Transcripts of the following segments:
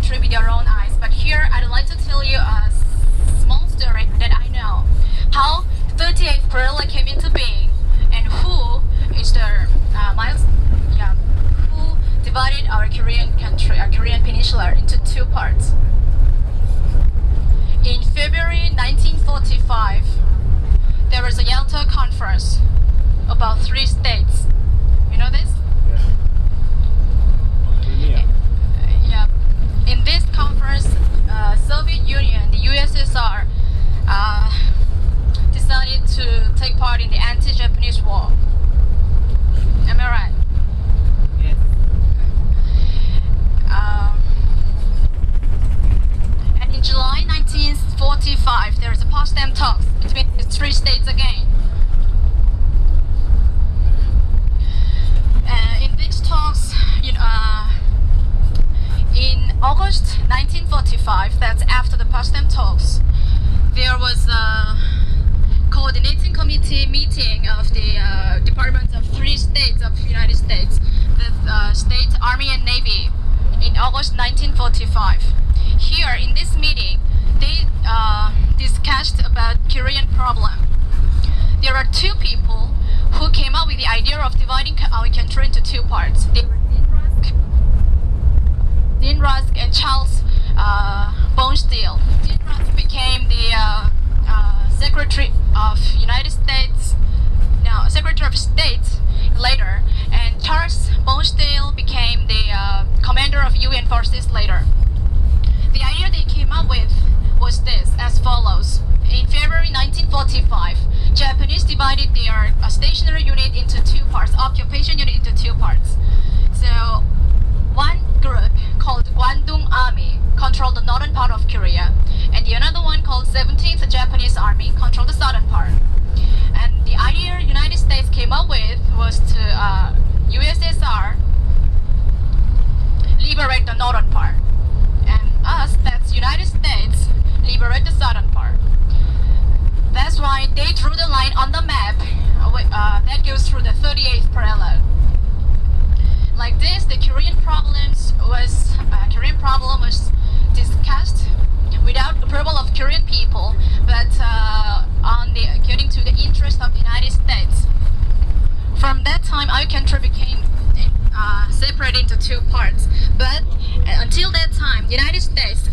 country with your own eyes. But here, I'd like to tell you a small story that I know. How 38th Guerrilla came into being, and who is the who divided our Korean country, our Korean peninsula, into two parts. In February 1945, there was a Yalta Conference about 3 states. You know this? Yeah. In this conference, Soviet Union, the USSR, decided to take part in the anti-Japanese war. Am I right? Yes. And in July 1945, there was a Potsdam talks between the 3 states again. In these talks, in August 1945, that's after the Potsdam talks, there was a coordinating committee meeting of the departments of 3 states of the United States, the State Army and Navy, in August 1945. Here in this meeting, they discussed about Korean problem. There are 2 people who came up with the idea of dividing our country into 2 parts. They were Dean Rusk and Charles Bonesteel. Dean Rusk became the Secretary of United States, no, Secretary of State later, and Charles Bonesteel became the commander of UN forces later. The idea they came up with was this, as follows. In February 1945, Japanese divided their stationary unit into 2 parts, occupation unit into 2 parts. So one group called Gwandung Army controlled the northern part of Korea, and the another one called 17th Japanese Army controlled the southern part. And the idea United States came up with was to USSR liberate the northern part, and us, that's United States, liberate the southern part. That's why they drew the line on the map that goes through the 38th parallel. Like this, the Korean problem was discussed without approval of Korean people, but according to the interest of the United States. From that time, our country became separated into 2 parts. But until that time, the United States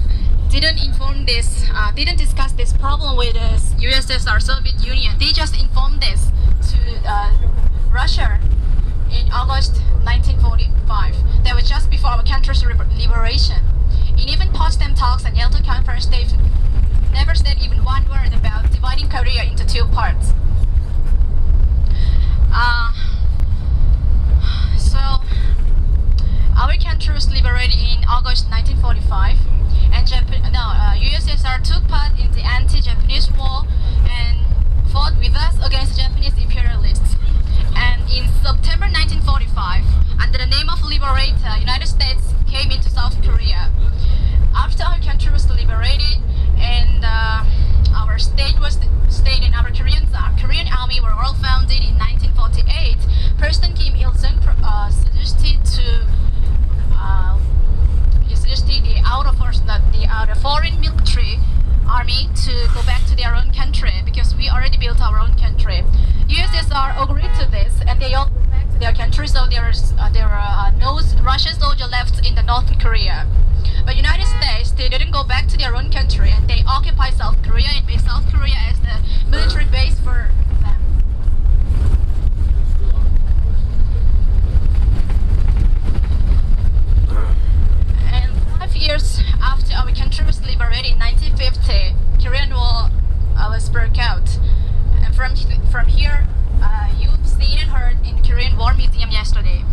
didn't discuss this problem with the USSR, Soviet Union. They just informed this to Russia in August 1945. That was just before our country's liberation. In even Potsdam talks and Yalta Conference, they've never said even one word about dividing Korea into 2 parts. So our country was liberated in August 1945, and USSR took part in the anti-Japanese war and fought with us against Japanese imperialists. And in September 1945, under the name of Liberator, United States came into South Korea. After our country was liberated and our state and our Korean army were all founded in 1948, President Kim Il-sung suggested the foreign military army to go back to their own country, because we already built our own country. USSR agreed to this, and they all went back to their country, so there were no Russian soldiers left in the North Korea. But United States, they didn't go back to their own country, and they occupied South Korea and made South Korea as the military base for them. And 5 years after our country was liberated in 1950, Korean War was broke out. And from here, you've seen and heard in the Korean War Museum yesterday.